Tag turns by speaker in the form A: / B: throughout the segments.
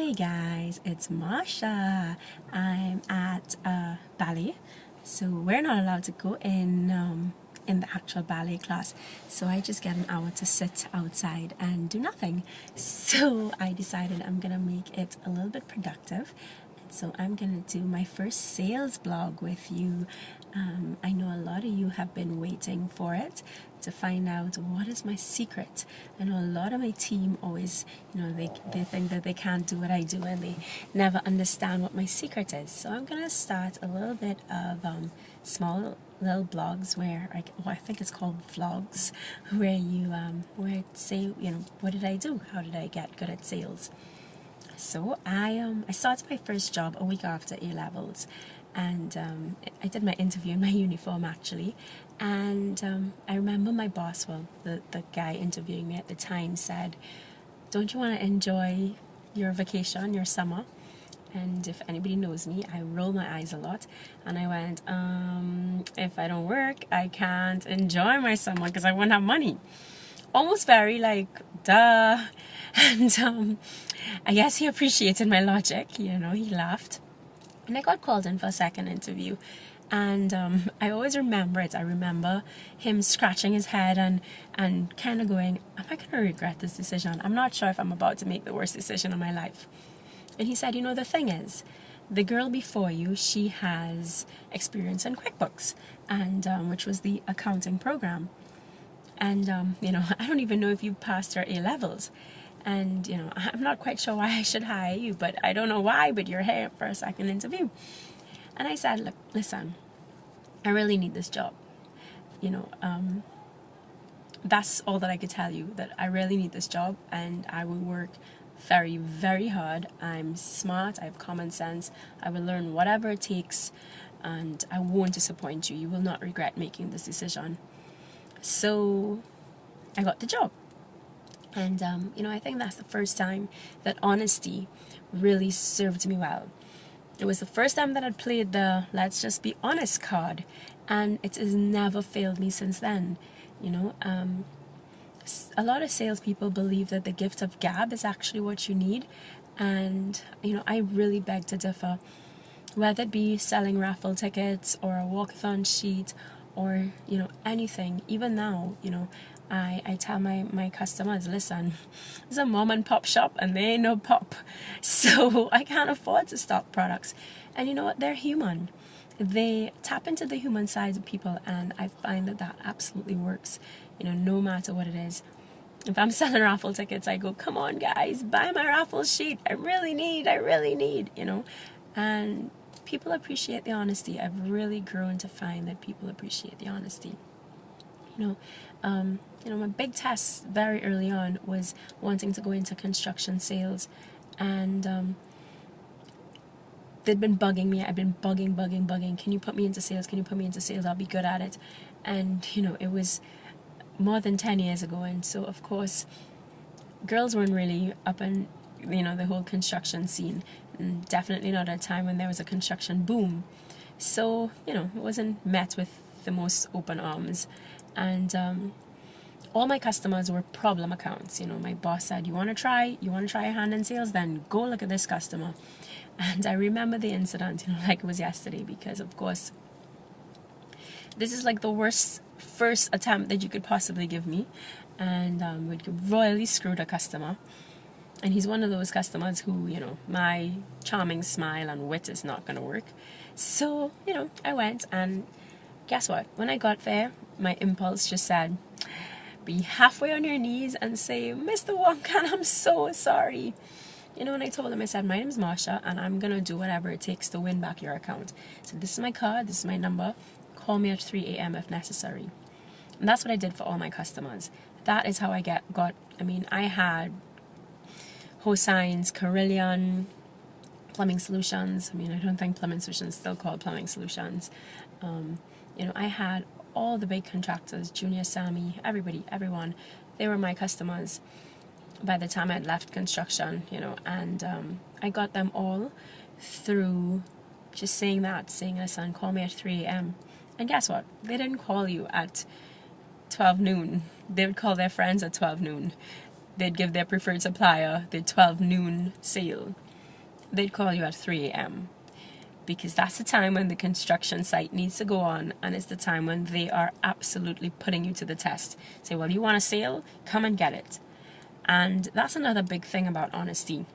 A: Hey guys, it's Marsha. I'm at ballet, so we're not allowed to go in the actual ballet class. So I just get an hour to sit outside and do nothing. So I decided I'm gonna make it a little bit productive. So I'm gonna do my first sales blog with you. I know a lot of you have been waiting for it to find out what is my secret. I know a lot of my team always, they think that they can't do what I do and they never understand what my secret is. So I'm gonna start a little bit of small little blogs where I think it's called vlogs, where you where it say, what did I do? How did I get good at sales? So I started my first job a week after A-levels, and I did my interview in my uniform actually, and I remember my boss, the guy interviewing me at the time, said, "Don't you want to enjoy your vacation, your summer?" And if anybody knows me, I roll my eyes a lot, and I went, if I don't work, I can't enjoy my summer because I won't have money. Almost very like, duh. And I guess he appreciated my logic, he laughed. And I got called in for a second interview, and I always remember it. I remember him scratching his head and kind of going, am I going to regret this decision? I'm not sure if I'm about to make the worst decision of my life. And he said, the thing is, the girl before you, she has experience in QuickBooks, and which was the accounting program. And, I don't even know if you've passed your A-levels. And, I'm not quite sure why I should hire you, but I don't know why, but you're here for a second interview. And I said, look, listen, I really need this job. That's all that I could tell you, that I really need this job, and I will work very, very hard. I'm smart, I have common sense, I will learn whatever it takes, and I won't disappoint you. You will not regret making this decision. So I got the job. And, I think that's the first time that honesty really served me well. It was the first time that I'd played the let's just be honest card, and it has never failed me since then. A lot of salespeople believe that the gift of gab is actually what you need, and, I really beg to differ. Whether it be selling raffle tickets or a walkathon sheet or, anything, even now, I tell my customers, listen, it's a mom and pop shop and they ain't no pop. So I can't afford to stock products. And you know what? They're human. They tap into the human side of people, and I find that absolutely works, no matter what it is. If I'm selling raffle tickets, I go, come on guys, buy my raffle sheet. I really need, and people appreciate the honesty. I've really grown to find that people appreciate the honesty. My big test very early on was wanting to go into construction sales, and they'd been bugging me. I'd been bugging. Can you put me into sales? I'll be good at it. And it was more than 10 years ago, and so of course girls weren't really up in the whole construction scene, and definitely not at a time when there was a construction boom. So it wasn't met with the most open arms, and all my customers were problem accounts. My boss said, you want to try your hand in sales, then go look at this customer. And I remember the incident like it was yesterday, because of course this is like the worst first attempt that you could possibly give me, and we royally screwed a customer. And he's one of those customers who, my charming smile and wit is not going to work. So, I went, and guess what? When I got there, my impulse just said, be halfway on your knees and say, Mr. Wonkan, I'm so sorry. And I told him, I said, my name is Marsha, and I'm going to do whatever it takes to win back your account. So this is my card, this is my number. Call me at 3 a.m. if necessary. And that's what I did for all my customers. That is how I I had Hoseins, Carillion, Plumbing Solutions. I don't think Plumbing Solutions is still called Plumbing Solutions. I had all the big contractors, Junior Sammy, everyone. They were my customers by the time I'd left construction, and I got them all through just saying, listen, call me at 3 a.m. And guess what? They didn't call you at 12 noon. They would call their friends at 12 noon. They'd give their preferred supplier the 12 noon sale. they'd call you at 3 a.m. because that's the time when the construction site needs to go on, and it's the time when they are absolutely putting you to the test. Say, well, you want a sale? Come and get it. And that's another big thing about honesty.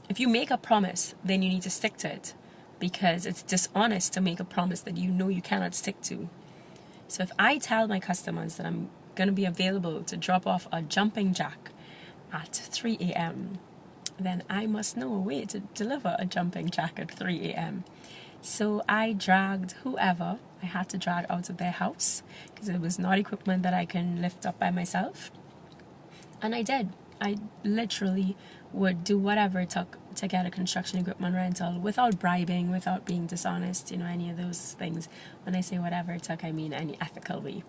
A: If you make a promise, then you need to stick to it, because it's dishonest to make a promise that you know you cannot stick to. So if I tell my customers that I'm going to be available to drop off a jumping jack at 3 a.m., then I must know a way to deliver a jumping jack at 3 a.m. So I dragged whoever I had to drag out of their house, because it was not equipment that I can lift up by myself. And I did. I literally would do whatever it took to get a construction equipment rental without bribing, without being dishonest, any of those things. When I say whatever it took, I mean any ethical way.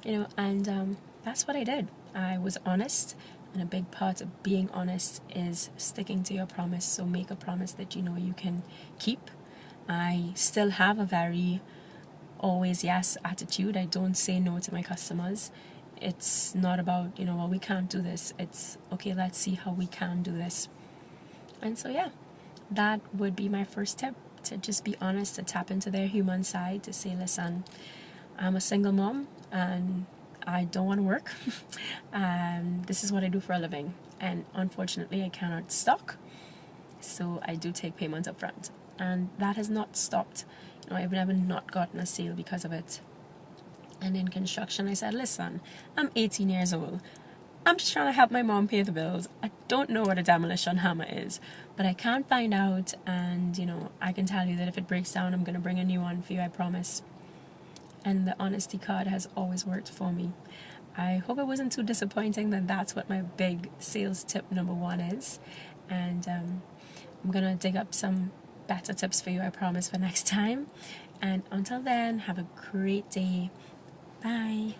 A: And that's what I did. I was honest, and a big part of being honest is sticking to your promise. So make a promise that you know you can keep. I still have a very always yes attitude. I don't say no to my customers. It's not about, well, we can't do this. It's, okay, let's see how we can do this. And so, yeah, that would be my first tip, to just be honest, to tap into their human side, to say, listen, I'm a single mom and I don't want to work. This is what I do for a living. And unfortunately, I cannot stock. So I do take payment up front. And that has not stopped. I've never not gotten a sale because of it. And in construction, I said, listen, I'm 18 years old. I'm just trying to help my mom pay the bills. I don't know what a demolition hammer is, but I can't find out. And, I can tell you that if it breaks down, I'm going to bring a new one for you, I promise. And the honesty card has always worked for me. I hope it wasn't too disappointing that that's what my big sales tip number 1 is. And I'm going to dig up some better tips for you, I promise, for next time. And until then, have a great day. Bye.